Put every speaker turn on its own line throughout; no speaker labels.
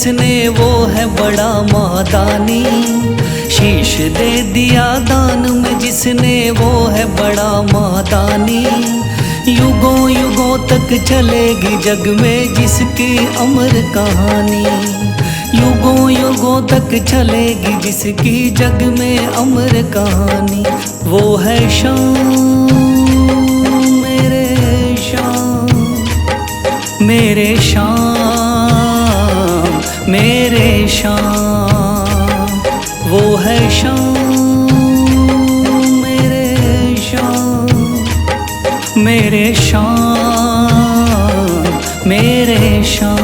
जिसने वो है बड़ा मादानी। शीश दे दिया दान में जिसने वो है बड़ा मादानी। युगों युगों तक चलेगी जग में जिसकी अमर कहानी। युगों युगों तक चलेगी जिसकी जग में अमर कहानी। वो है शाम मेरे शाम मेरे शाम मेरे शाम। वो है शाम मेरे शाम मेरे शाम मेरे शाम।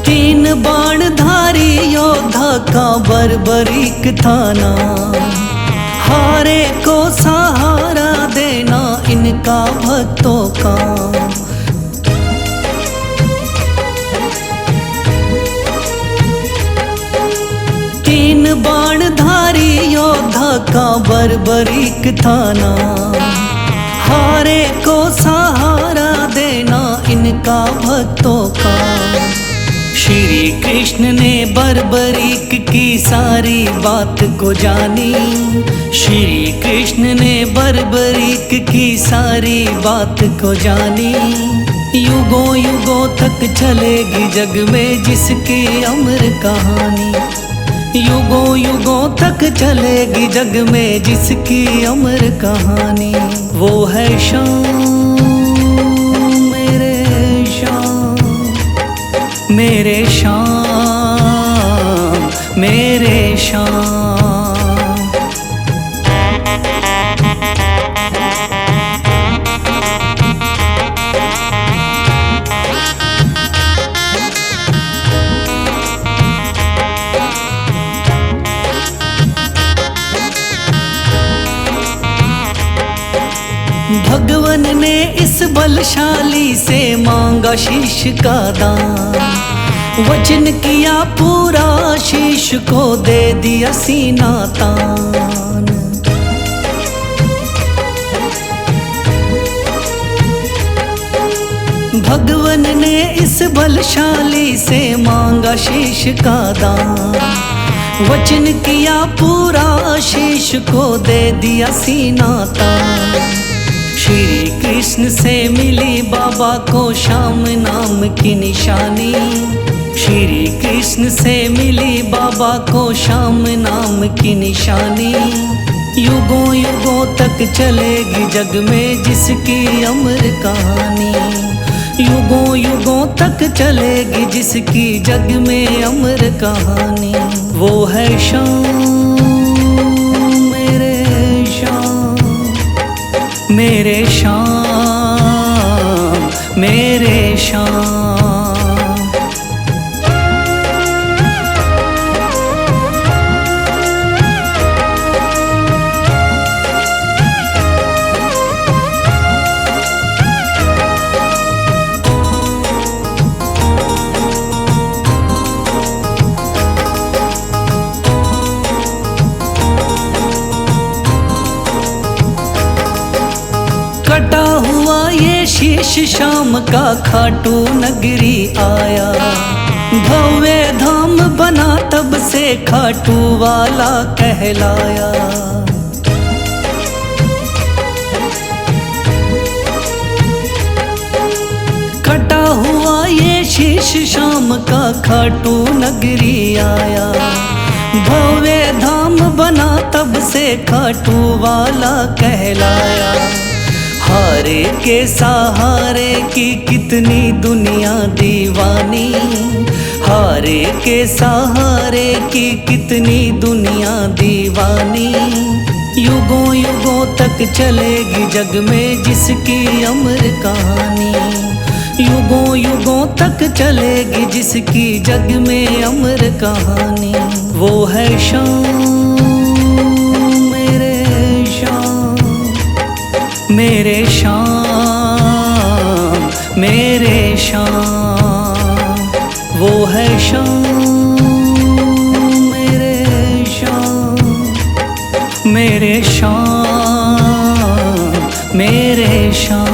तीन बाणधारी योद्धा का बर्बरीक थाना। हारे को सहारा देना इनका भक्तों का। तीन बाणधारी योद्धा का बर्बरीक थाना। हारे को सहारा देना इनका भक्तों का। श्री कृष्ण ने बर्बरीक की सारी बात को जानी। श्री कृष्ण ने बर्बरीक की सारी बात को जानी। युगों युगों तक चलेगी जग में जिसकी अमर कहानी। युगों युगों तक चलेगी जग में जिसकी अमर कहानी। वो है शाम मेरे शाम मेरे शाम मेरे शाम। भगवन ने इस बलशाली से मांगा शीश का दान। वचन किया पूरा शीश को दे दिया सीना तान। भगवन ने इस बलशाली से मांगा शीश का दान। वचन किया पूरा शीश को दे दिया सीना तान। श्री कृष्ण से मिली बाबा को श्याम नाम की निशानी। श्री कृष्ण से मिली बाबा को श्याम नाम की निशानी। युगों युगों तक चलेगी जग में जिसकी अमर कहानी। युगों युगों तक चलेगी जिसकी जग में अमर कहानी। वो है शाम मेरे शाम मेरे शाम मेरे शाम। कटा हुआ ये शीश शाम का खाटू नगरी आया। भव्य धाम बना तब से खाटू वाला कहलाया। कटा हुआ ये शीश शाम का खाटू नगरी आया। भव्य धाम बना तब से खाटू वाला कहलाया। हारे के सहारे की कितनी दुनिया दीवानी। हारे के सहारे की कितनी दुनिया दीवानी। युगों युगों तक चलेगी जग में जिसकी अमर कहानी। युगों युगों तक चलेगी जिसकी जग में अमर कहानी। वो है शाम मेरे शाम मेरे शाम वो है शाम मेरे शाम मेरे शाम मेरे शाम।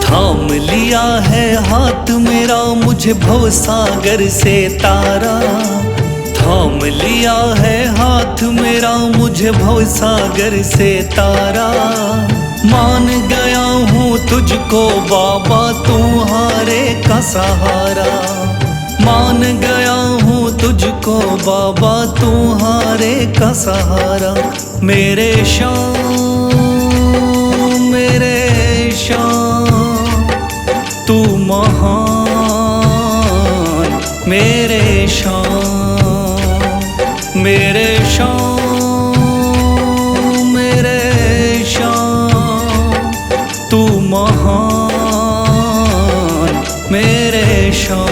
थाम लिया है हाथ मेरा मुझे भवसागर से तारा, थाम लिया है हाथ मेरा मुझे भवसागर से तारा। मान गया हूँ तुझको बाबा तुम्हारे का सहारा, मान गया हूँ तुझको बाबा तुम्हारे का सहारा। मेरे शाम मेरे शाम तू महान मेरे शाम मेरे शाम मेरे शाम तू महान मेरे शाम।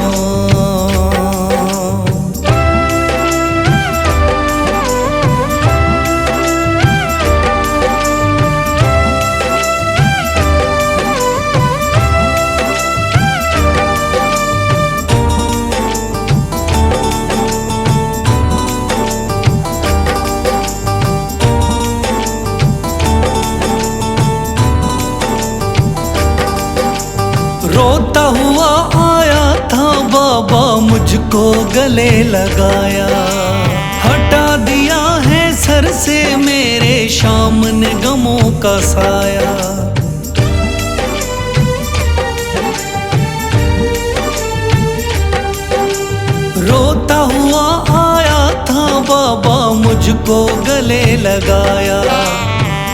रोता हुआ आया था बाबा मुझको गले लगाया, हटा दिया है सर से मेरे शाम ने गमों का साया। रोता हुआ आया था बाबा मुझको गले लगाया,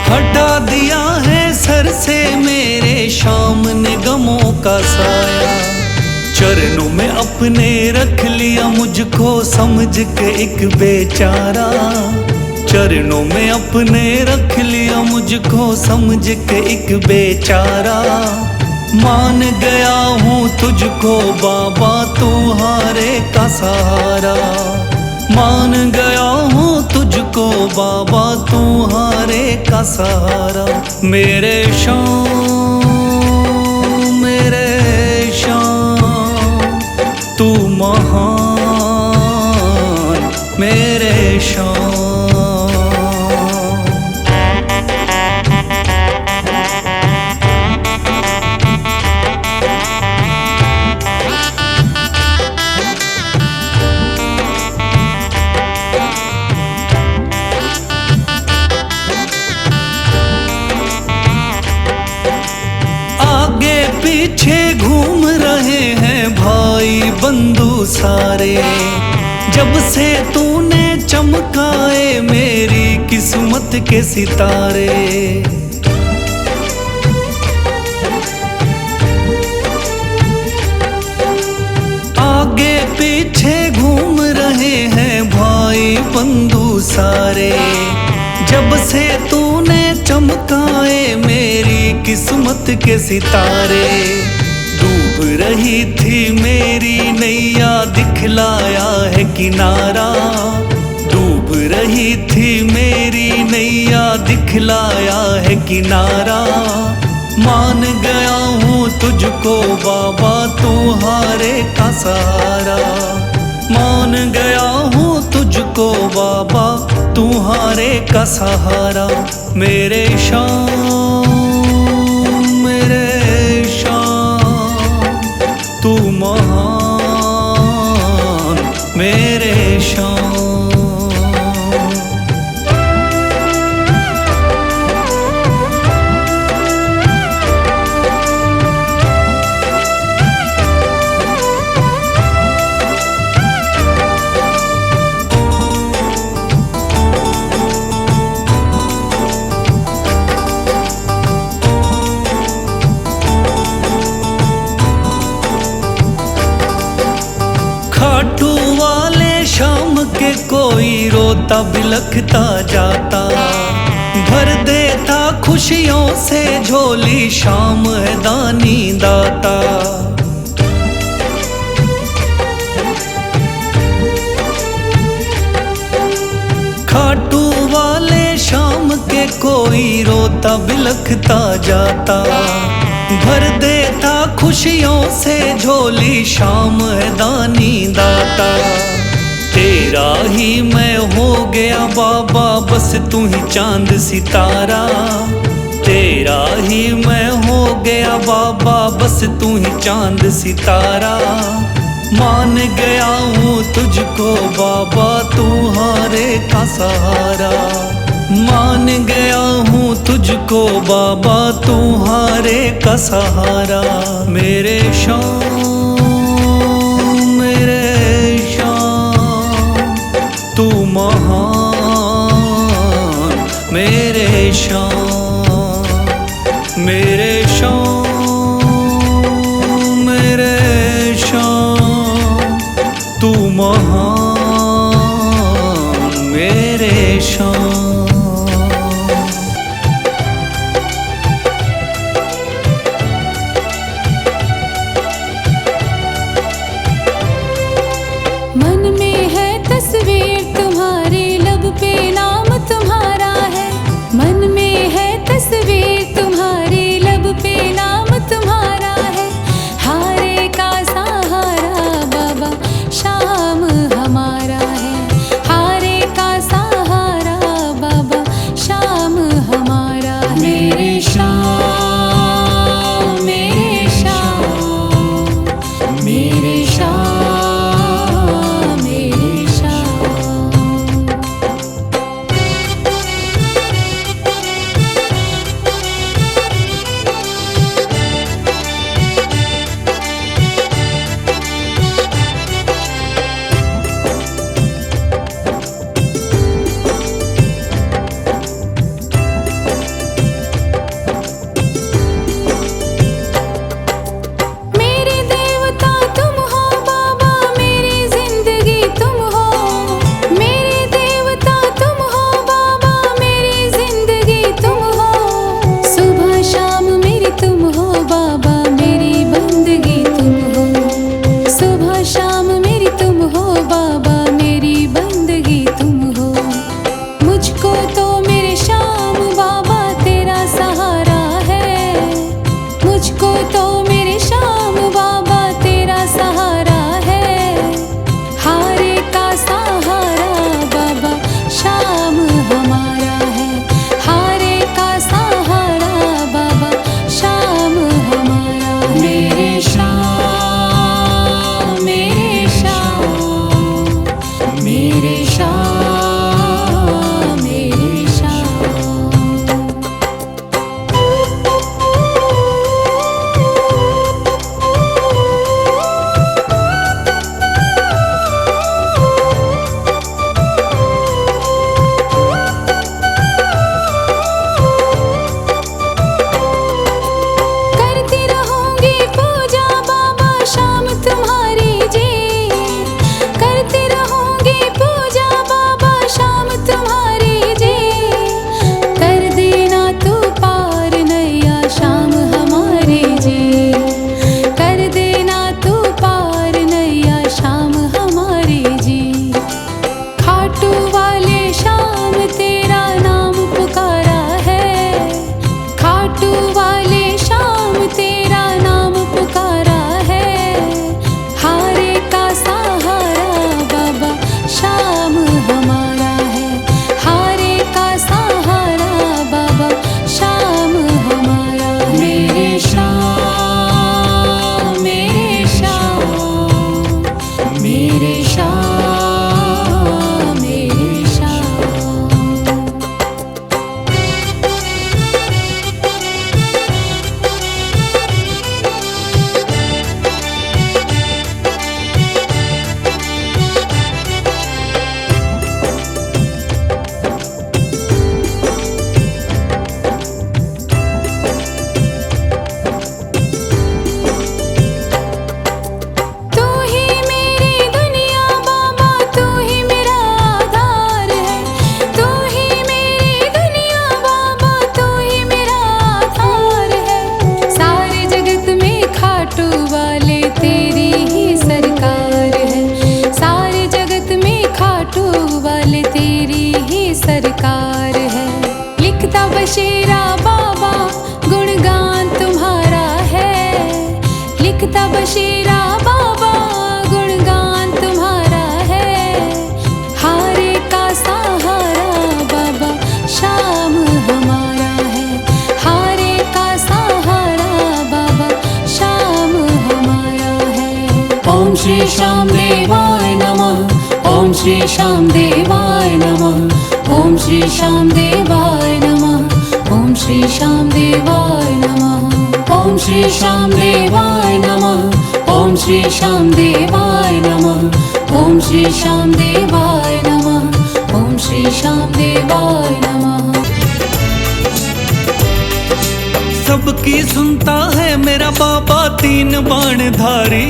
हटा दिया है सर से मेरे शाम ने गमों का साया। चरणों में अपने रख लिया मुझको समझ के एक बेचारा, चरणों में अपने रख लिया मुझको समझ के एक बेचारा। मान गया हूँ तुझको बाबा तुम्हारे का सहारा, मान गया हूँ तुझको बाबा तुम्हारे का सहारा। मेरे शाम मेरे शाम तू महान मेरे शाम। पीछे घूम रहे हैं भाई बंधु सारे, जब से तूने चमकाए मेरी किस्मत के सितारे। आगे पीछे घूम रहे हैं भाई बंधु सारे, जब से तूने चमकाए मेरी किस्मत के सितारे। डूब रही थी मेरी नैया दिखलाया है किनारा, डूब रही थी मेरी नैया दिखलाया है किनारा। मान गया हूँ तुझको बाबा तुम्हारे का सहारा, मान गया हूँ तुझको बाबा तुम्हारे का सहारा। मेरे शाम मेरे शाम तू महान मेरे शाम। खाटू वाले शाम के कोई रोता बिलखता जाता, भर देता खुशियों से झोली शाम है दानी दाता। घाटू वाले शाम के कोई रोता बिलखता जाता, भर देता खुशियों से झोली शाम है दानी दाता। तेरा ही मैं हो गया बाबा बस तू ही चांद सितारा, तेरा ही मैं हो गया बाबा बस तू ही चांद सितारा। मान गया हूँ तुझको बाबा तू हारे का सहारा, मान गया हूँ तुझको बाबा तू हारे का सहारा। मेरे शाम मेरे शाम तू महान, मेरे शाम मेरे शाम मेरे शाम तू महान, मेरे शाम।
मन में है तस्वीर तुम्हारी, लब पे नाम तुम्हारा है। मन में है तस्वीर तुम्हारी, लब पे नाम तुम्हारा है। हारे का सहारा बाबा शाम हमारा है, हारे का सहारा बाबा शाम हमारा है। मेरे शाम मेरे शाम मेरे शाम मेरे शाम। मेरे देवता तुम हो बाबा, मेरी जिंदगी तुम हो। मेरे देवता तुम हो बाबा, मेरी जिंदगी तुम हो। सुबह शाम मेरी तुम हो बाबा, मेरी बंदगी तुम हो। सुबह शाम मेरी तुम हो बाबा, मेरी बंदगी तुम हो। मुझको तो मेरे शाम बाबा तेरा सहारा है, मुझको तो मेरे शाम बाबा तेरा सहारा है। हारे का सहारा बाबा शाम हमारा है, हारे का सहारा बाबा शाम हमारा है। मेरे शाम मेरे शाम मेरे शाम मेरे शाम। तब शेरा बाबा गुणगान तुम्हारा है। हारे का सहारा बाबा श्याम हमारा है। हारे का सहारा बाबा श्याम हमारा है। ओम श्री श्याम देवाय नमः। ओम श्री श्याम देवाय नमः। ओम श्री श्याम देवाय नमः। ओम श्री श्याम देवाय नमः। ओम श्री श्याम देवाय नमः। ओम श्री श्याम देवाय नमः। ओम श्री श्याम देवाय नमः। ओम श्री श्याम देवाय नमः।
सबकी सुनता है मेरा बाबा तीन बाणधारी।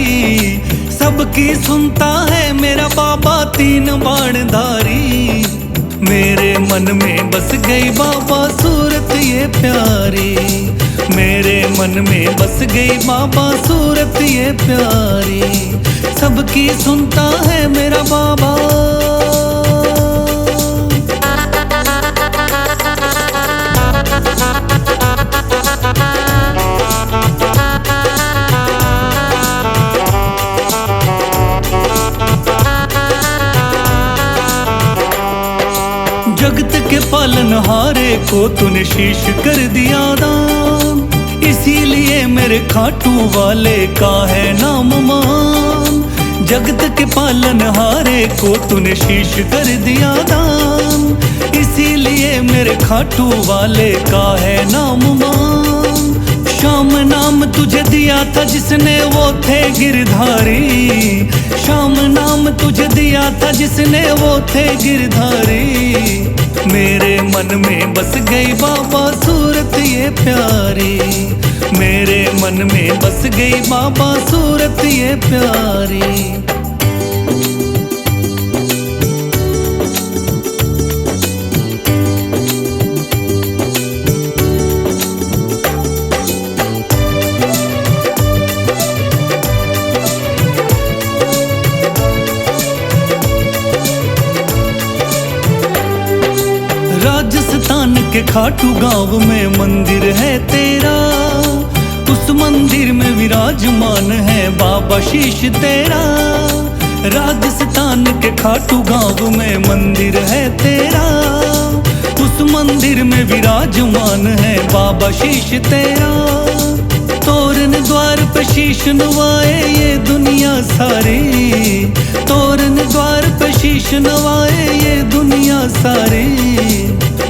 सबकी सुनता है मेरा बाबा तीन बाणधारी। मेरे मन में बस गई बाबा सूरत ये प्यारी। मेरे मन में बस गई बाबा सूरत ये प्यारी। सबकी सुनता है मेरा बाबा। जगत के पालनहारे को तूने शीश कर दिया दान। इसीलिए मेरे खाटू वाले का है नाम मान। जगत के पालनहारे को तूने शीश कर दिया दान। इसीलिए मेरे खाटू वाले का है नाम मान। श्याम नाम तुझे दिया था जिसने वो थे गिरधारी। श्याम नाम तुझे दिया था जिसने वो थे गिरधारी। मेरे मन में बस गई बाबा सूरत ये प्यारी। मेरे मन में बस गई बाबा सूरत ये प्यारी। राजस्थान के खाटू गांव में मंदिर है तेरा। उस मंदिर में विराजमान है बाबा शीश तेरा। राजस्थान के खाटू गांव में मंदिर है तेरा। उस मंदिर में विराजमान है बाबा शीश तेरा। तोरण द्वार पे शीश नवाए ये दुनिया सारी। तोरण द्वार पे शीश नवाए ये दुनिया सारी।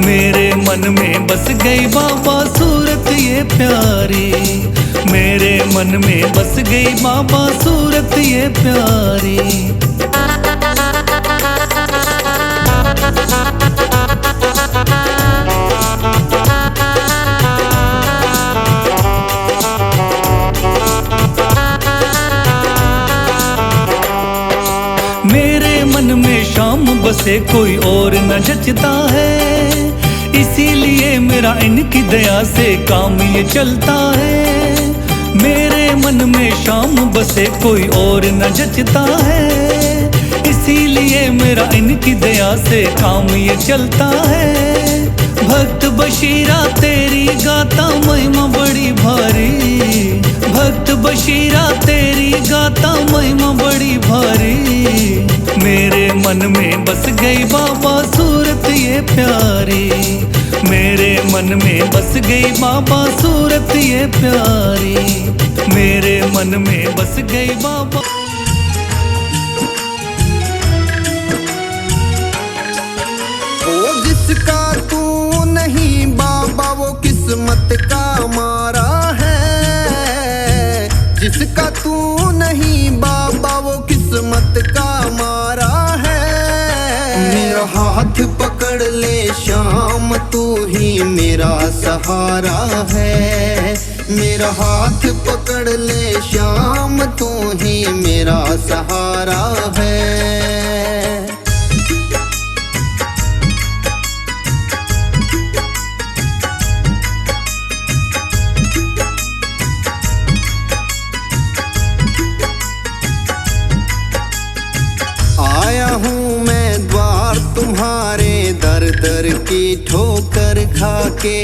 मेरे मन में बस गई बाबा सूरत ये प्यारी। मेरे मन में बस गई बाबा सूरत ये प्यारी। मेरे मन में शाम बसे कोई और न जचता है। इसीलिए मेरा इनकी दया से काम ये चलता है। मेरे मन में शाम बसे कोई और न जचता है। इसीलिए मेरा इनकी दया से काम ये चलता है। भक्त बशीरा तेरी गाता महिमा बड़ी भारी। भक्त बशीरा तेरी गाता महिमा बड़ी भारी। मेरे मन में बस गई बाबा सूरत ये प्यारी। मेरे मन में बस गई बाबा सूरत ये प्यारी। मेरे मन में बस गई बाबा।
ओ जिसका तू नहीं बाबा वो किस्मत का मारा है। जिसका तू नहीं बाबा वो किस्मत का मारा है। मेरा हाथ पकड़ ले श्याम तू ही मेरा सहारा है। मेरा हाथ पकड़ ले श्याम तू ही मेरा सहारा है। आया हूँ मैं द्वार तुम्हारे दर दर की ठोकर खाके।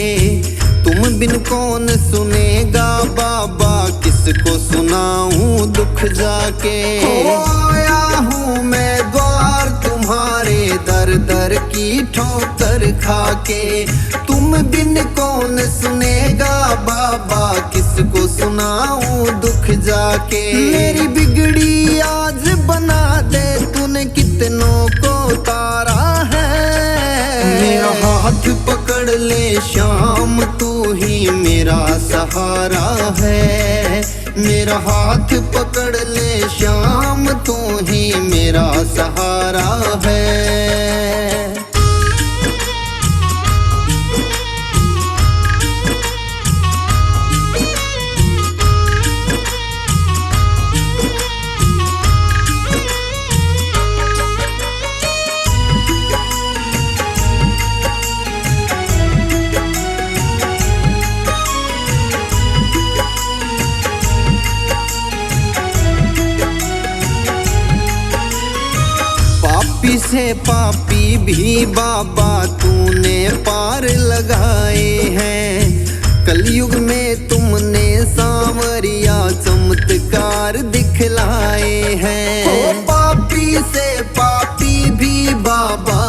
तुम बिन कौन सुनेगा बाबा किसको सुनाऊं दुख जाके। आया हूँ मैं द्वार तुम्हारे, दर दर की ठोकर खाके। तुम बिन कौन सुनेगा बाबा, किसको सुनाऊं दुख जाके। मेरी बिगड़ी आज बना दे, तूने कितनों को तारा है। मेरा हाथ पकड़ ले श्याम, तू ही मेरा सहारा है। मेरा हाथ पकड़ ले श्याम, तू ही मेरा सहारा है। पापी से पापी भी बाबा तूने पार लगाए हैं। कलयुग में तुमने सांवरिया चमत्कार दिखलाए हैं। पापी से पापी भी बाबा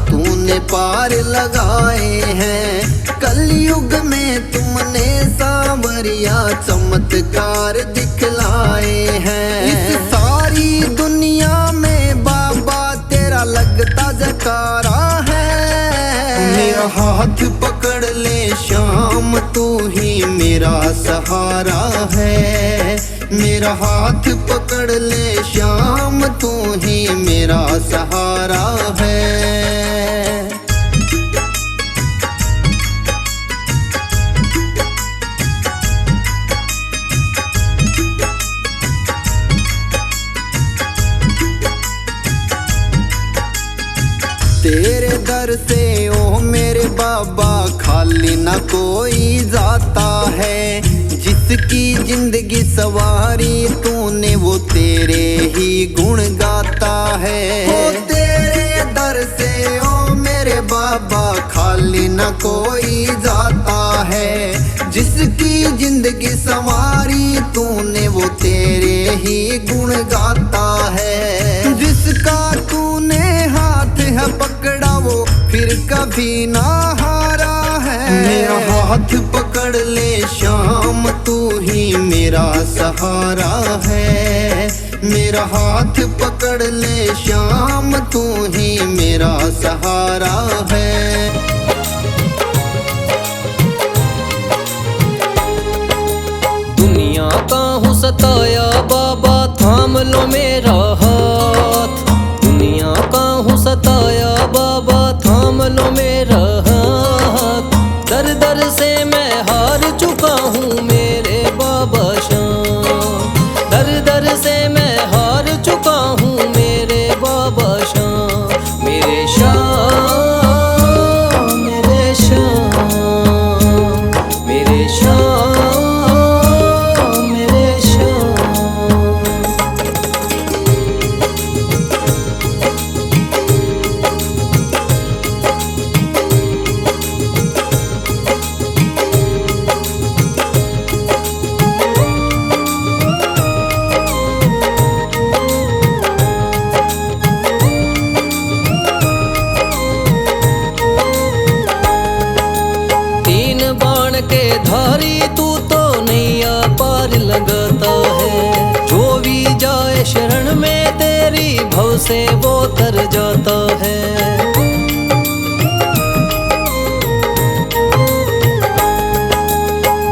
तूने पार लगाए हैं। कलयुग में तुमने सांवरिया चमत्कार दिखलाए हैं। इस सारी दुनिया में बाबा तेरा लगता जकारा है। मेरा हाथ पकड़ ले श्याम, तू ही मेरा सहारा है। मेरा हाथ पकड़ ले श्याम, तू ही मेरा सहारा है। तेरे दर से ओ मेरे बाबा खाली ना कोई जाता है। जिसकी जिंदगी सवारी तूने वो तेरे ही गुण गाता है। ओ तेरे दर से ओ मेरे बाबा खाली ना कोई जाता है। जिसकी जिंदगी सवारी तूने वो तेरे ही गुण गाता है। जिसका तूने हाथ है पकड़ा वो फिर कभी ना हारा है। मेरा हाथ पकड़ ले श्याम, तू ही मेरा सहारा है। मेरा हाथ पकड़ ले श्याम, तू ही मेरा सहारा है।
दुनिया का हूँ सताया बाबा, थाम लो मेरा हाथ। दुनिया का हूँ सताया बाबा, थाम लो मेरा हाथ। दर दर से मैं हार चुका हूँ मेरे बाबा श्याम। दर दर से मैं हार चुका हूँ मेरे बाबा श्याम। मेरे श्याम, मेरे श्याम, मेरे श्याम, मेरे श्याम। के धारी तू तो नैया पार लगाता है। जो भी जाए शरण में तेरी भव से वो तर जाता है।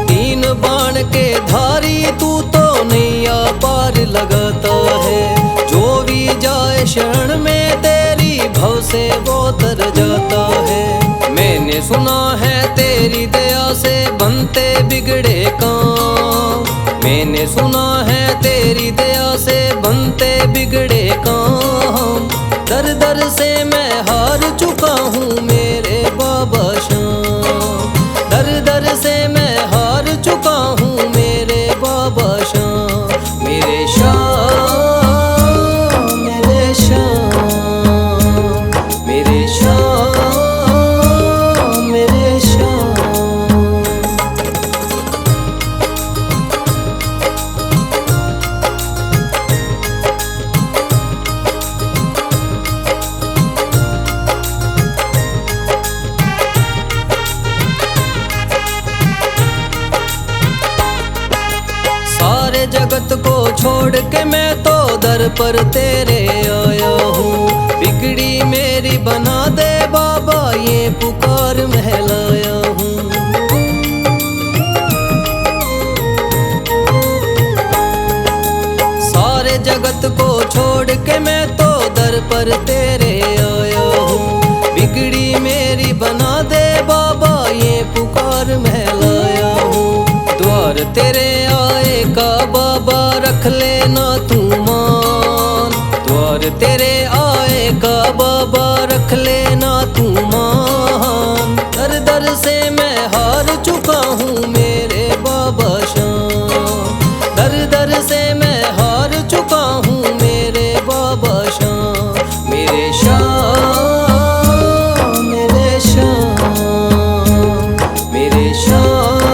तीन बाण के धारी तू तो नैया पार लगाता है। जो भी जाए शरण में तेरी भव से वो तर जाता है। मैंने सुना है तेरी दया से बनते बिगड़े काम। मैंने सुना है तेरी दया से बनते बिगड़े काम। दर दर से मैं हार चुका हूँ मेरे बाबा श्याम। दर दर से मैं हार चुका हूँ मेरे बाबा श्याम। मेरे श्याम, मेरे श्याम, मेरे श्याम, मेरे श्याम। सारे जगत को छोड़ के मैं तो दर पर तेरे आया हूँ। बिगड़ी मेरी बना दे बाबा, ये पुकार मैं लाया हूँ। सारे जगत को छोड़ के मैं तो दर पर तेरे आया हूँ। बिगड़ी मेरी बना दे बाबा, ये पुकार मैं लाया हूँ। द्वार तेरे आए का बाबा रख लेना तू मान। द्वार तेरे आए का बाबा रख लेना तू मान। दर दर से मैं हार चुका हूँ मेरे बाबा शाम। दर दर से मैं हार चुका हूँ मेरे बाबा शाम। मेरे शाम, मेरे शाम, मेरे शाम,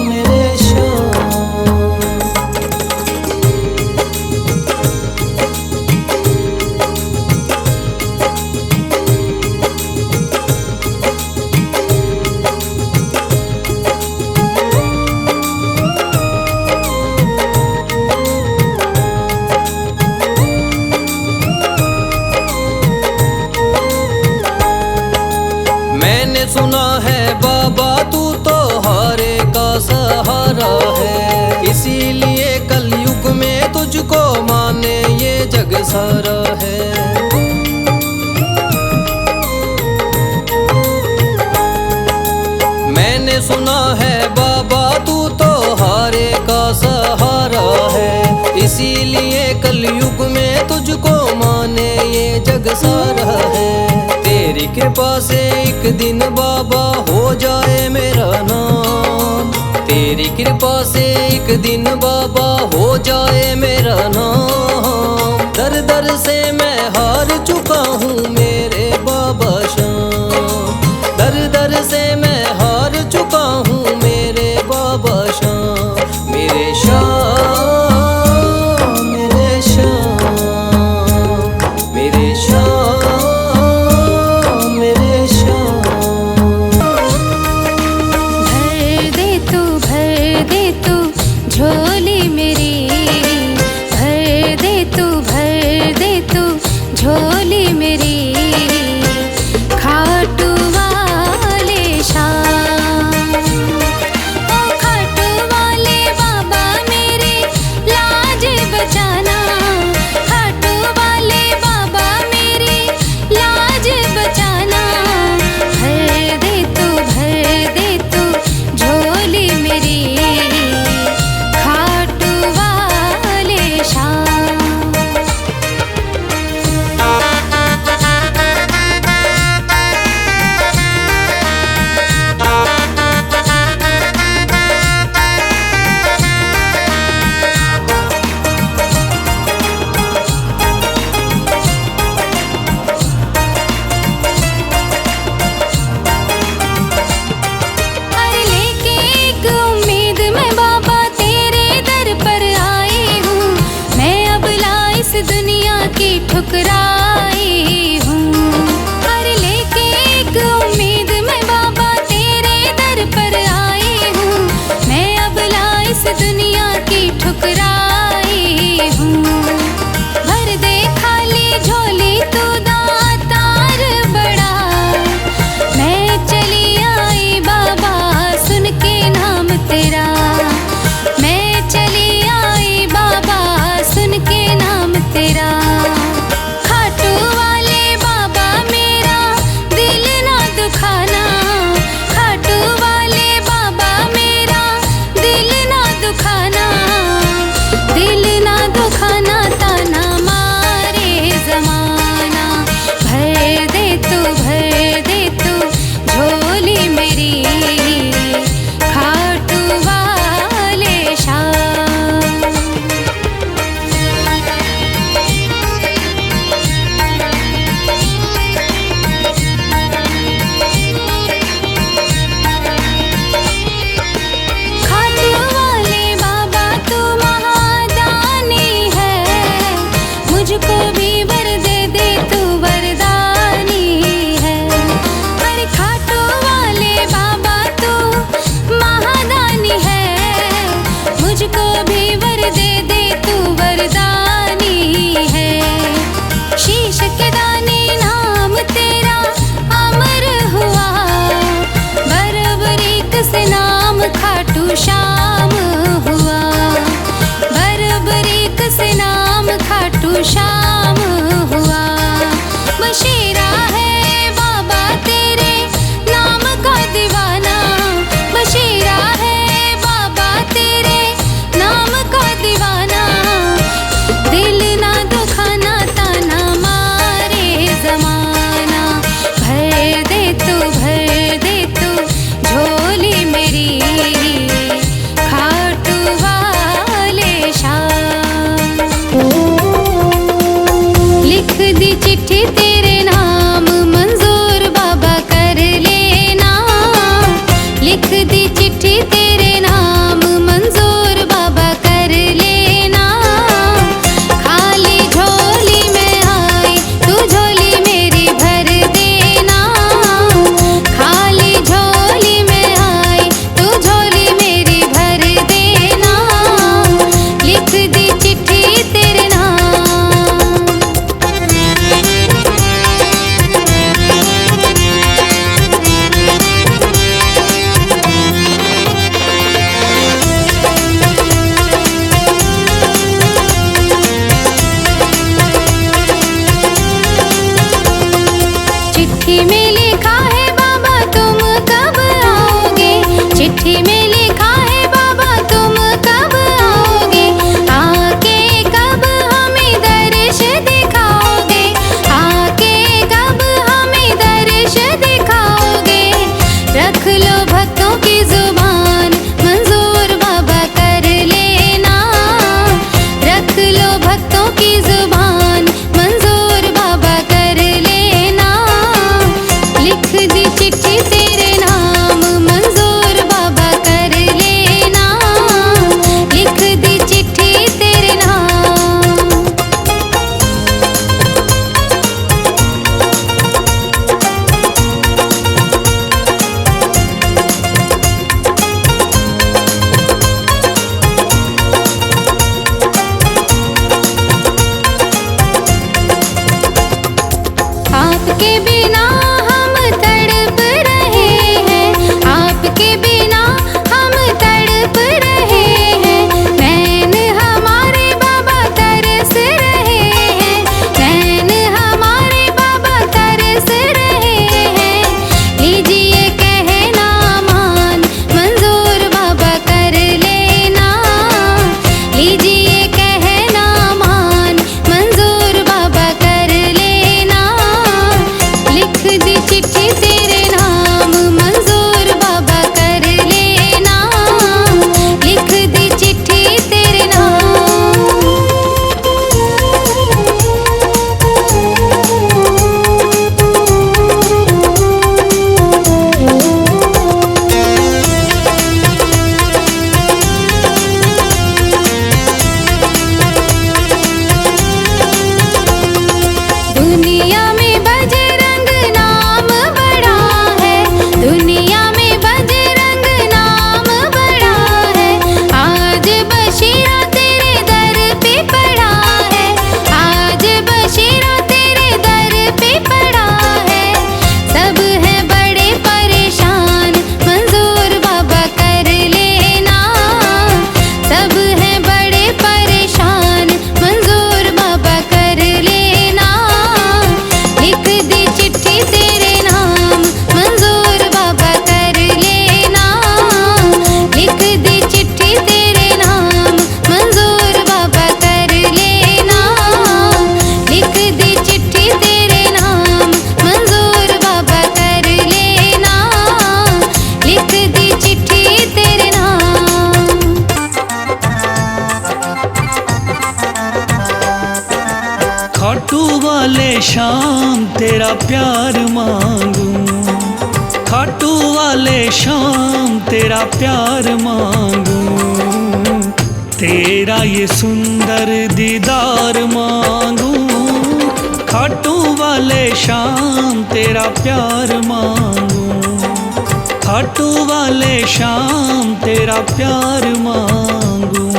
मेरे शाम। मैंने सुना है बाबा तू तो हारे का सहारा है, इसीलिए कलयुग में तुझको माने ये जग सारा है। मैंने सुना है बाबा तू तो हारे का सहारा है, इसीलिए कलयुग में तुझको माने ये जग सारा है। तेरी कृपा से एक दिन बाबा हो जाए मेरा नाम। तेरी कृपा से एक दिन बाबा हो जाए मेरा नाम। दर दर से मैं हार चुका हूँ मेरे बाबा शाम। दर दर से मैं हार चुका हूँ मेरे बाबा शाम। मेरे शाम, मेरे शाम, मेरे शाम, मेरे शाम।
भर दे तू झोली मेरी, भर शाम हुआ। बशीरा है बाबा तेरे नाम का दीवाना, बशीरा है बाबा तेरे नाम का दीवाना। दिल ना दुखाना ताना मारे जमाना, भर दे तू झोली मेरी खाटू वाले शाम। लिख दी चिट्ठी तेरे नाम मंजूर बाबा कर लेना, लिख दी चिट्ठी तेरे नाम मंजूर बाबा कर लेना। खाली झोली में आई तू झोली मेरी भर देना, खाली झोली में आई तू झोली मेरी भर देना। लिख दी चिट्ठी तेरे नाम। चिट्ठी में लिखा है बाबा तुम कब आओगे, चिट्ठी में लिखा है बाबा तुम कब आओगे। आके कब हमें दर्श दिखाओगे, आके कब हमें दर्श दिखाओगे। रख लो भक्तों की जुबान मंजूर बाबा कर लेना, रख लो भक्तों की जुबान मंजूर बाबा कर लेना। लिख दी चिट्ठी तेरे नाम मंजूर बाबा कर लेना, लिख दी चिट्ठी तेरे नाम। आपके बिना हम तड़प रहे हैं, आपके बिना हम तड़प रहे हैं। नैन हमारे बाबा तरस रहे हैं, नैन हमारे बाबा तरस रहे हैं। लीजिए कहना मान मंजूर बाबा कर लेना, लीजिए कहना मान मंजूर बाबा कर लेना। लिख दी चिट्ठी तेरे नाम मंजूर बाबा कर लेना, लिख दी चिट्ठी तेरे नाम। दुनिया में बजरंग नाम बड़ा है, दुनिया में बजरंग नाम बड़ा है। आज बशीरा तेरे दर पे पड़ा है, आज बशीरा तेरे दर पे पड़ा है। सब है बड़े परेशान मंजूर बाबा कर लेना, सब है बड़े परेशान मंजूर बाबा कर लेना। लिख दी चिट्ठी तेरे नाम मंजूर बाबा कर लेना, लिख दी चिट्ठी तेरे नाम मंजूर बाबा कर लेना, लिख दी चिट्ठी तेरे नाम मंजूर बाबा कर लेना, लिख दी चिट्ठी तेरे नाम।
खाटू वाले शाम तेरा प्यार मांगूं, खाटू वाले शाम तेरा प्यार मांगूं। तेरा ये सुंदर दीदार मांगूं, खाटू वाले शाम तेरा प्यार मांगूं, खाटू वाले शाम तेरा प्यार मांगूं।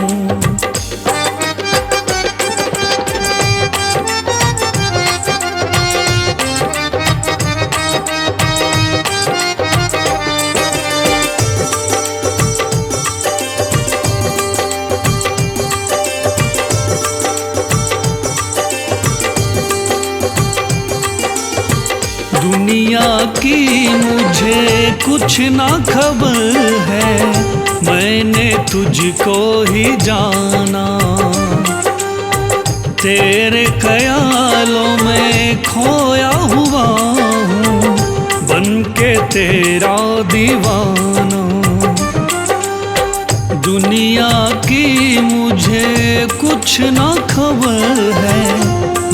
दुनिया की मुझे कुछ ना खबर है, मैंने तुझको ही जाना। तेरे ख्यालों में खोया हुआ हूँ, बन के तेरा दीवाना। दुनिया की मुझे कुछ ना खबर है,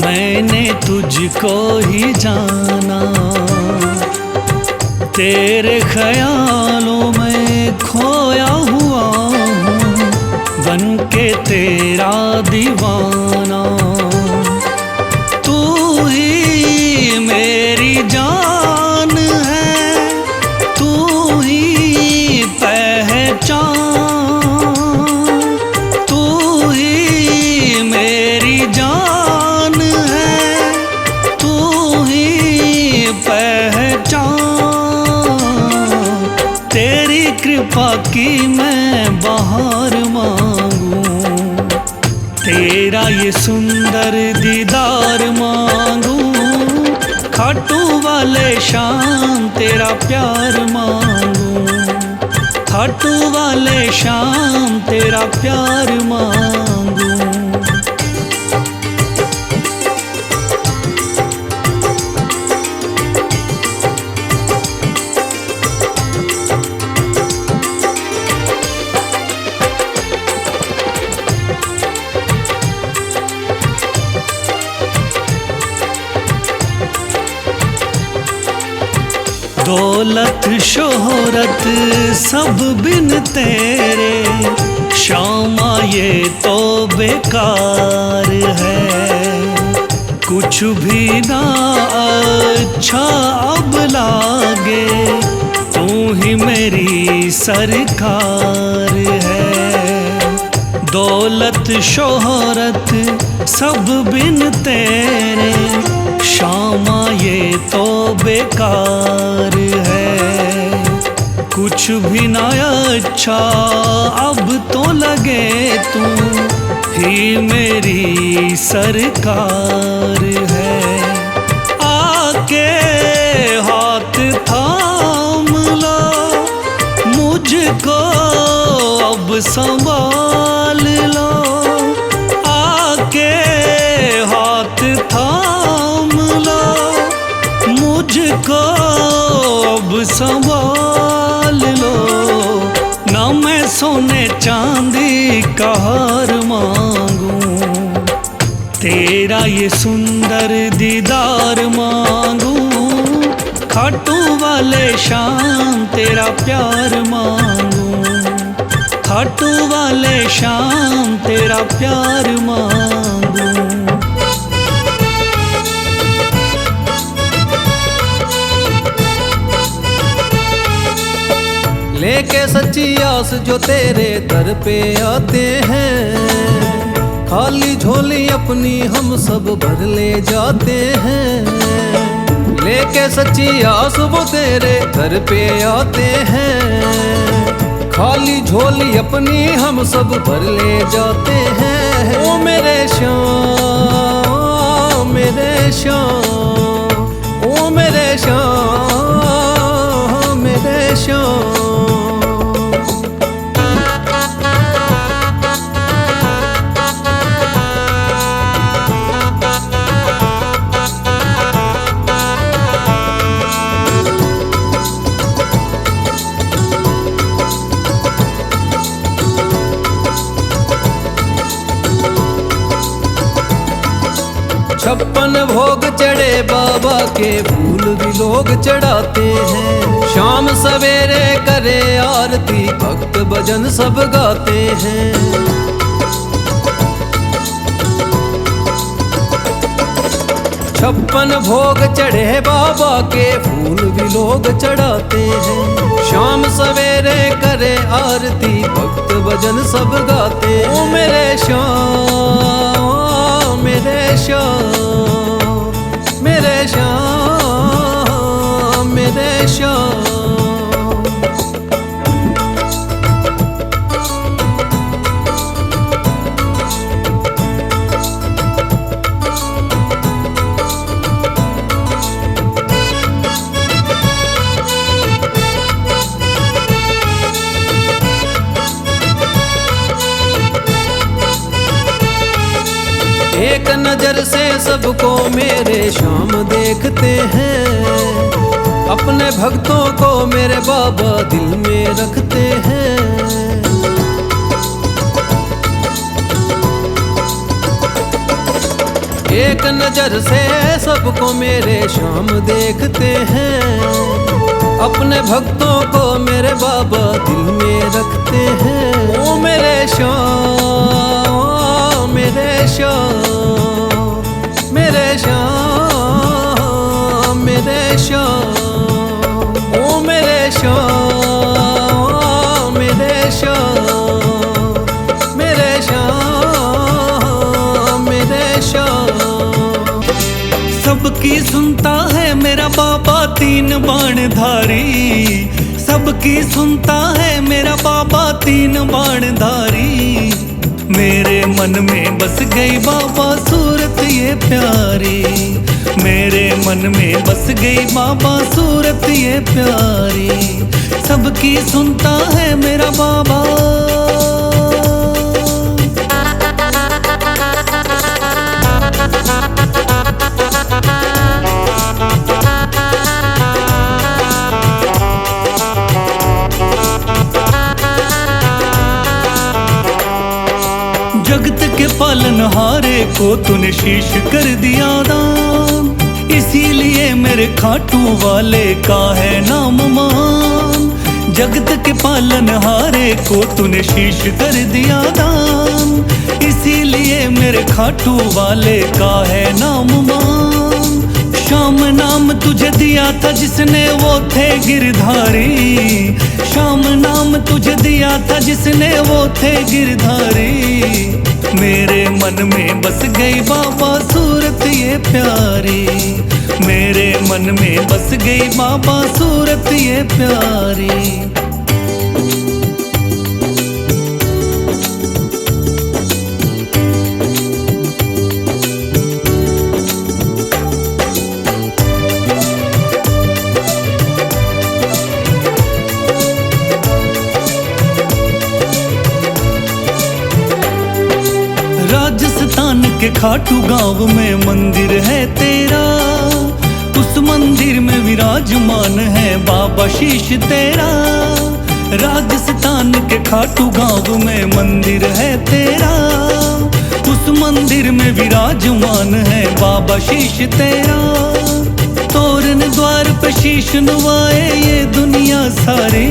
मैंने तुझको ही जाना। तेरे ख्यालों में खोया हुआ हूँ, बन के तेरा दीवाना। तू ही मेरी जान है, तू ही पहचान, तू ही मेरी जान है, तू ही पहचान। तेरी कृपा की मैं बहार मांगूं, तेरा ये सुंदर दीदार मांगूं। खाटू वाले शाम तेरा प्यार मांगूं, खाटू वाले शाम तेरा प्यार मांगूं। दौलत शोहरत सब बिन तेरे, शामा ये तो बेकार है। कुछ भी ना अच्छा अब लागे, तू ही मेरी सरकार है। दौलत शोहरत सब बिन तेरे, शामा ये तो बेकार है। कुछ भी ना अच्छा अब तो लगे, तू ही मेरी सरकार है। आके हाथ थाम लो, मुझको अब संभाल लो। आके हाथ थाम लो, मुझको अब संभाल लो। ना मैं सोने चांदी का हार मांगूं, तेरा ये सुंदर दीदार मांगूं। खाटू वाले शाम तेरा प्यार मांगूं, खाटू वाले शाम तेरा प्यार मांगूं।
लेके सच्ची आस जो तेरे दर पे आते हैं, खाली झोली अपनी हम सब भर ले जाते हैं। लेके सच्ची आस वो तेरे दर पे आते हैं, खाली झोली अपनी हम सब भर ले जाते हैं। ओ मेरे श्याम मेरे श्याम, ओ मेरे श्याम मेरे श्याम। छप्पन भोग चढ़े बाबा के, फूल भी लोग चढ़ाते हैं। शाम सवेरे करे आरती, भक्त भजन सब गाते हैं। छप्पन भोग चढ़े बाबा के, फूल भी लोग चढ़ाते हैं। शाम सवेरे करे आरती, भक्त भजन सब गाते हैं। ओ मेरे श्याम मेरे श्याम मेरे श्याम मेरे श्याम। एक नजर से सबको मेरे श्याम देखते हैं, अपने भक्तों को मेरे बाबा दिल में रखते हैं। एक नजर से सबको मेरे श्याम देखते हैं, अपने भक्तों को मेरे बाबा दिल में रखते हैं। ओ मेरे श्याम, मेरे श्याम, मेरे श्याम, मेरे श्याम, ओ मेरे श्याम, मेरे श्याम, मेरे श्याम, मेरे श्याम।
सबकी सुनता है मेरा बाबा तीन बाणधारी, सबकी सुनता है मेरा बाबा तीन बाणधारी। मेरे मन में बस गई बाबा सूरत ये प्यारी, मेरे मन में बस गई बाबा सूरत ये प्यारी। सबकी सुनता है मेरा बाबा। जगत के पालनहारे को तूने शीश कर दिया दान, इसीलिए मेरे खाटू वाले का है नाम मान। जगत के पालनहारे को तूने शीश कर दिया दान, इसीलिए मेरे खाटू वाले का है नाम मान। श्याम नाम तुझे दिया था जिसने वो थे गिरधारी, श्याम नाम तुझे दिया था जिसने वो थे गिरधारी। मेरे मन में बस गई बाबा सूरत ये प्यारी, मेरे मन में बस गई बाबा सूरत ये प्यारी। राजस्थान के खाटू गांव में मंदिर है तेरा, उस मंदिर में विराजमान है बाबा शीश तेरा। राजस्थान के खाटू गांव में मंदिर है तेरा, उस मंदिर में विराजमान है बाबा शीश तेरा। तोरण द्वार पे शीश नवाए ये दुनिया सारी,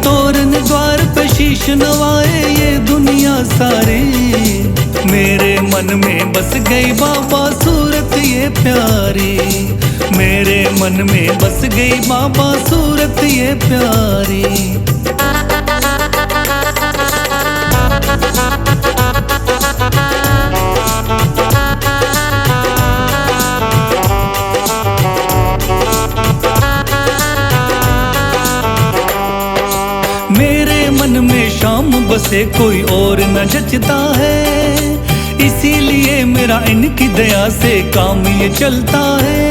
तोरण द्वार पे शीश नवाए ये दुनिया सारी। मेरे मन में बस गई बाबा सूरत ये प्यारी, मेरे मन में बस गई बाबा सूरत ये प्यारी। मेरे मन में शाम बसे कोई और न जचता है, इसीलिए मेरा इनकी दया से काम ये चलता है।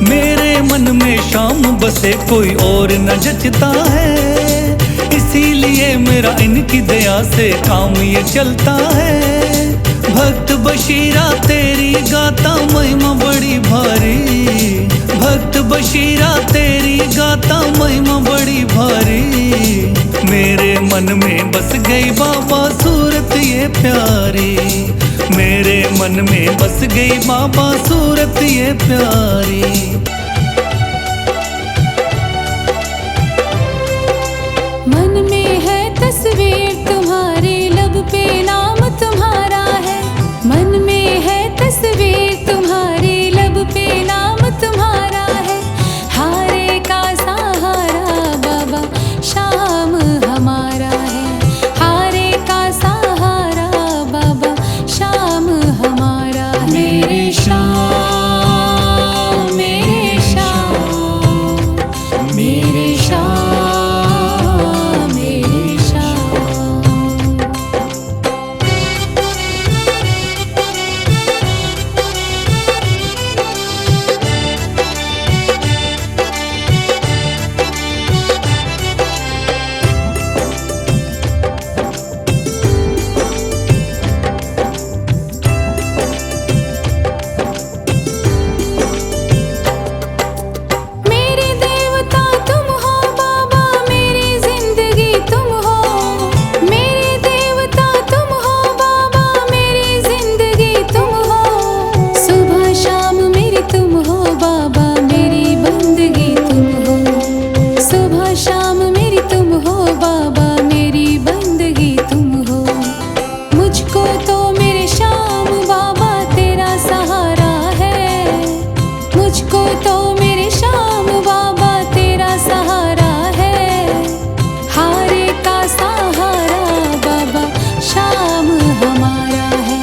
मेरे मन में शाम बसे कोई और न जचता है, इसीलिए मेरा इनकी दया से काम ये चलता है। भक्त बशीरा तेरी गाता महिमा बड़ी भारी, भक्त बशीरा तेरी गाता महिमा बड़ी भारी। मेरे मन में बस गई बाबा सूरत ये प्यारी, मेरे मन में बस गई बाबा सूरत ये प्यारी।
मन में है तस्वीर तुम्हारी, लब पे नाम तुम्हारा है। मन में है तस्वीर तुम्हारी, लब पे नाम तुम्हारा है। हारे का सहारा बाबा शाम हमारा है, हारे का सहारा बाबा शाम हमारा है। मेरे श्याम, मेरे हमारा है,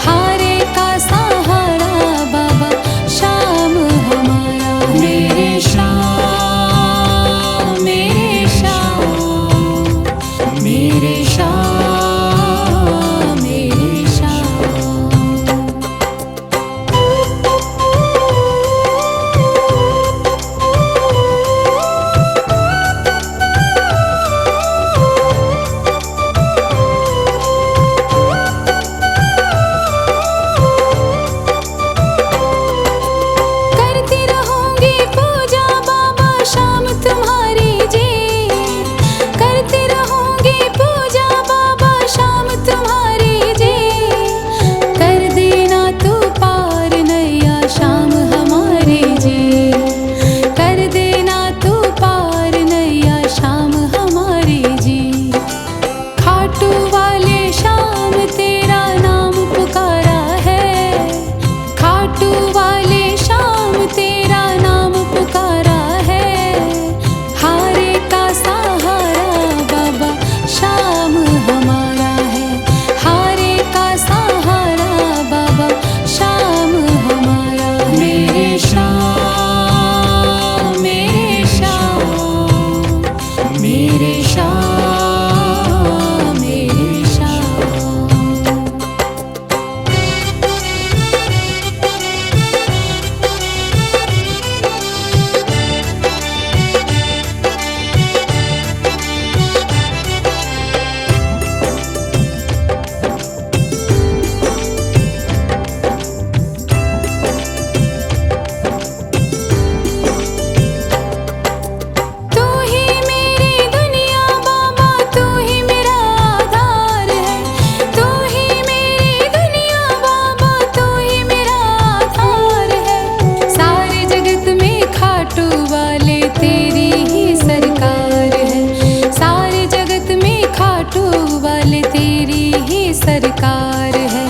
हारे का सहारा बाबा शाम हमारा है। मेरे शाम, मेरे शाम, मेरे शाम, मेरे शाम। करती रहूंगी पूजा बाबा शाम तुम्हारी जी, करती रहूंगी पूजा बाबा शाम तुम्हारी जी। कर देना तू पार नैया शाम हमारी जी, कर देना तू पार नैया शाम हमारी जी। खाटू वाले शाम तेरा नाम पुकारा है, खाटू वाले शाम तेरा नाम पुकारा है। हारे का सहारा बाबा शाम हमारा है, हारे का सहारा बाबा शाम हमारा है। मेरे शाम, मेरे शाम, मेरे शाम, मेरे शाम। तू ही मेरी दुनिया बाबा, तू ही मेरा आधार है, तू ही मेरी दुनिया बाबा, तू ही मेरा आधार है। सारे जगत में खाटू वाले तेरी ही सरकार है, सारे जगत में खाटू वाले तेरी ही सरकार है।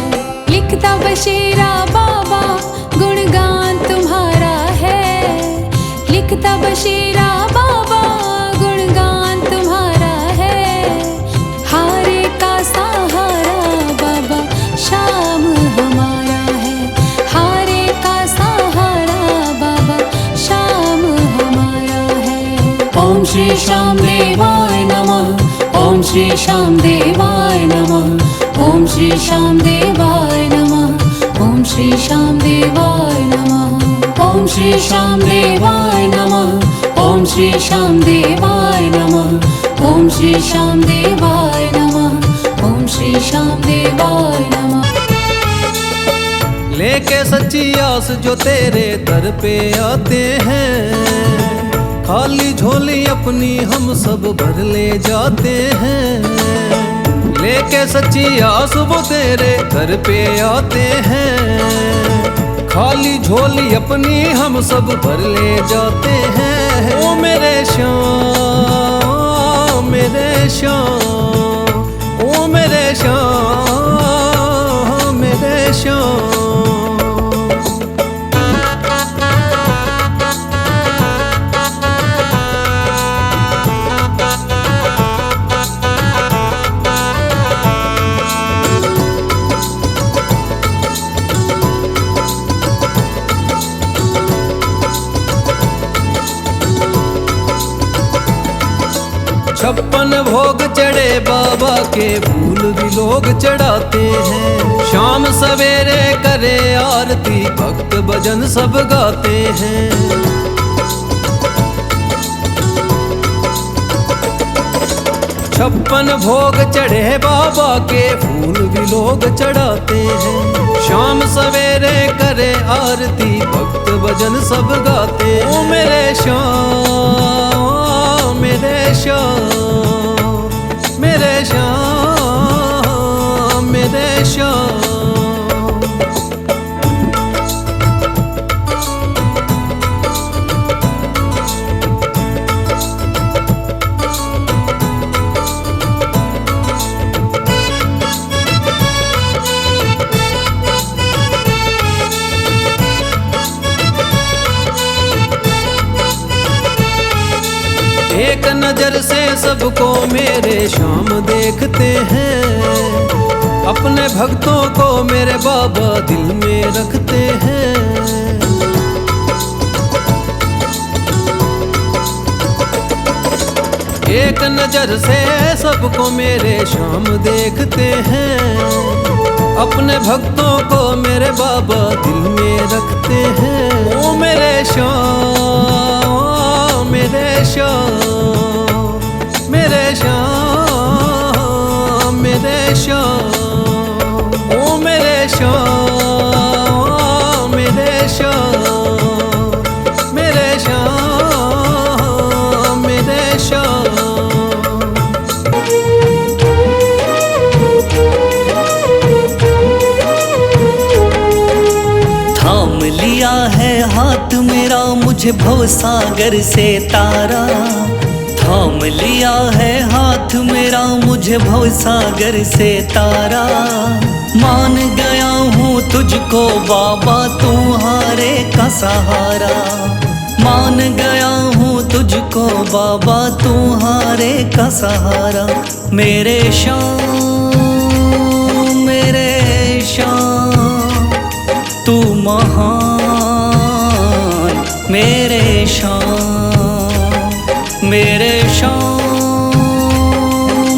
लिखता बशीरा बाबा गुणगान तुम्हारा है, लिखता बशीरा बाबा गुणगान तुम्हारा है। हारे का सहारा बाबा शाम हमारा है, हारे का सहारा बाबा शाम हमारा है। ओम श्री श्याम देवाय नमः, ओम श्री श्याम देवाय नमः, ओम श्री श्याम देवाय नमः, ओम श्री श्याम देवाय नमः, ओम श्री श्याम देवाय नमः, ओम श्री श्याम देवाय नमः, ओम श्री श्याम देवाय नमः, ओम श्री श्याम देवाय नमः।
लेके सच्ची आस जो तेरे दर पे आते हैं, खाली झोली अपनी हम सब भर ले जाते हैं। लेके सच्ची आस वो तेरे दर पे आते हैं, खाली झोली अपनी हम सब भर ले जाते हैं। ओ मेरे श्याम, मेरे श्याम, ओ मेरे श्याम, मेरे श्याम। छप्पन भोग चढ़े बाबा के फूल भी लोग चढ़ाते हैं। शाम सवेरे करे आरती भक्त भजन सब गाते हैं। छप्पन भोग चढ़े बाबा के फूल भी लोग चढ़ाते हैं। शाम सवेरे करे आरती भक्त भजन सब गाते हैं। ओ मेरे श्याम, मेरे श्याम, मेरे श्याम, मेरे श्याम। एक नजर से सबको मेरे श्याम देखते हैं। अपने भक्तों को मेरे बाबा दिल में रखते हैं। एक नजर से सबको मेरे शाम देखते हैं। अपने भक्तों को मेरे बाबा दिल में रखते हैं। ओ मेरे श्याम, मेरे श्याम, मेरे श्याम, मेरे श्याम, ओ मेरे श्याम, मेरे श्याम, मेरे श्याम, मेरे श्याम।
थाम लिया है हाथ मेरा मुझे भवसागर से तारा। थाम लिया है हाथ मेरा मुझे भवसागर से तारा। मान गया हूँ तुझको बाबा तुम्हारे का सहारा। मान गया हूँ तुझको बाबा तुम्हारे का सहारा। मेरे श्याम, मेरे श्याम, तू महान। मेरे श्याम, मेरे श्याम,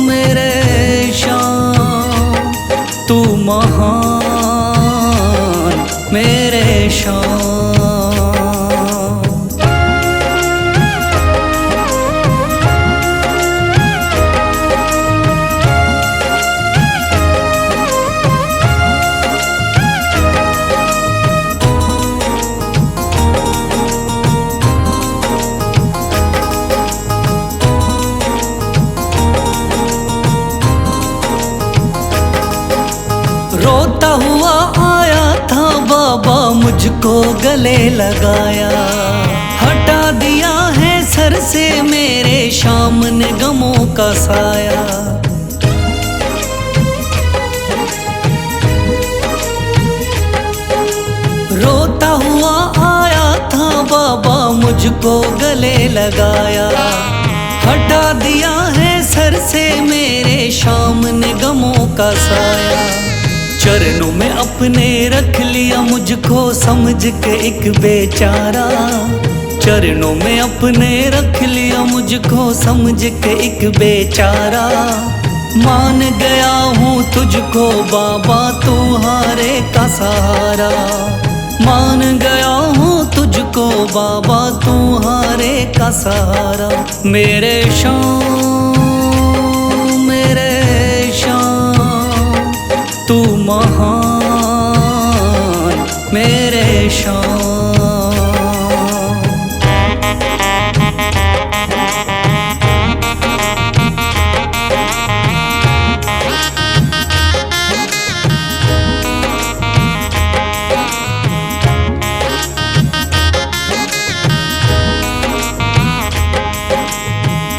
मेरे श्याम, तू महान। मेरे श्याम। रोता हुआ आया था बाबा मुझको गले लगाया। हटा दिया है सर से मेरे शाम ने गमों का साया। रोता हुआ आया था बाबा मुझको गले लगाया। हटा दिया है सर से मेरे शाम ने गमों का साया। चरणों में अपने रख लिया मुझको समझ के एक बेचारा। चरणों में अपने रख लिया मुझको समझ के एक बेचारा। मान गया हूँ तुझको बाबा तुम्हारे का सहारा। मान गया हूँ तुझको बाबा तुम्हारे का सहारा। मेरे श्याम, मेरे श्याम, तू महान। मेरे श्याम।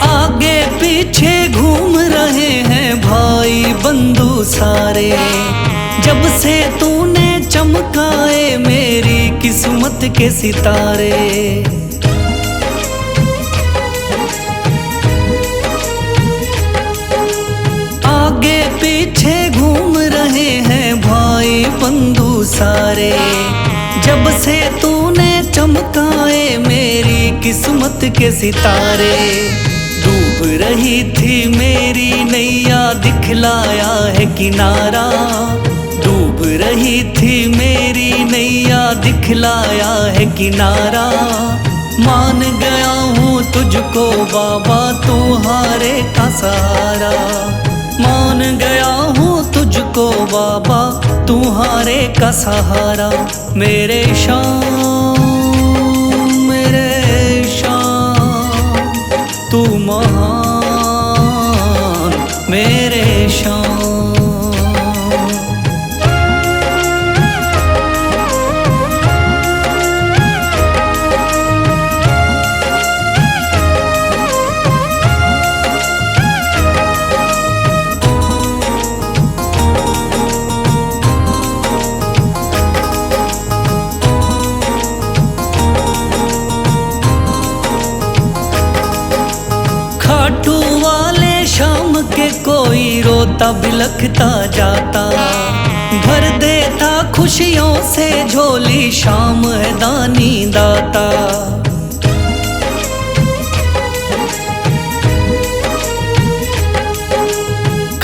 आगे पीछे घूम रहे हैं भाई बंधु सारे। जब से तूने चमकाए मेरी किस्मत के सितारे। आगे पीछे घूम रहे हैं भाई बंधु सारे। जब से तूने चमकाए मेरी किस्मत के सितारे। डूब रही थी मेरी नैया दिखलाया है किनारा। डूब रही थी मेरी नैया दिखलाया है किनारा। मान गया हूँ तुझको बाबा तुम्हारे का सहारा। मान गया हूँ तुझको बाबा तुम्हारे का सहारा। मेरे श्याम, मेरे श्याम, तू महान। मेरे श्याम। रोता बिलखता जाता। भर देता खुशियों से झोली शाम है दानी दाता।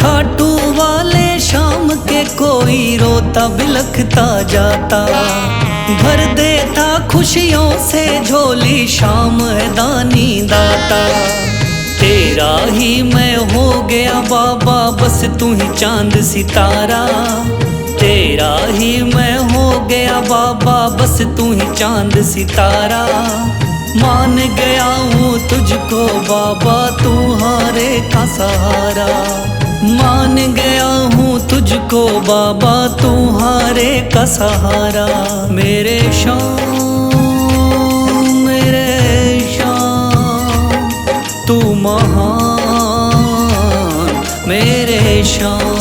खाटू वाले शाम के कोई रोता बिलखता जाता। भर देता खुशियों से झोली शाम है दानी दाता। तेरा ही मैं हो गया बाबा बस तू ही चांद सितारा। तेरा ही मैं हो गया बाबा बस तू ही चांद सितारा। मान गया हूँ तुझको बाबा तू हारे का सहारा। मान गया हूँ तुझको बाबा तू हारे का सहारा। मेरे शाम तू महान मेरे शाम।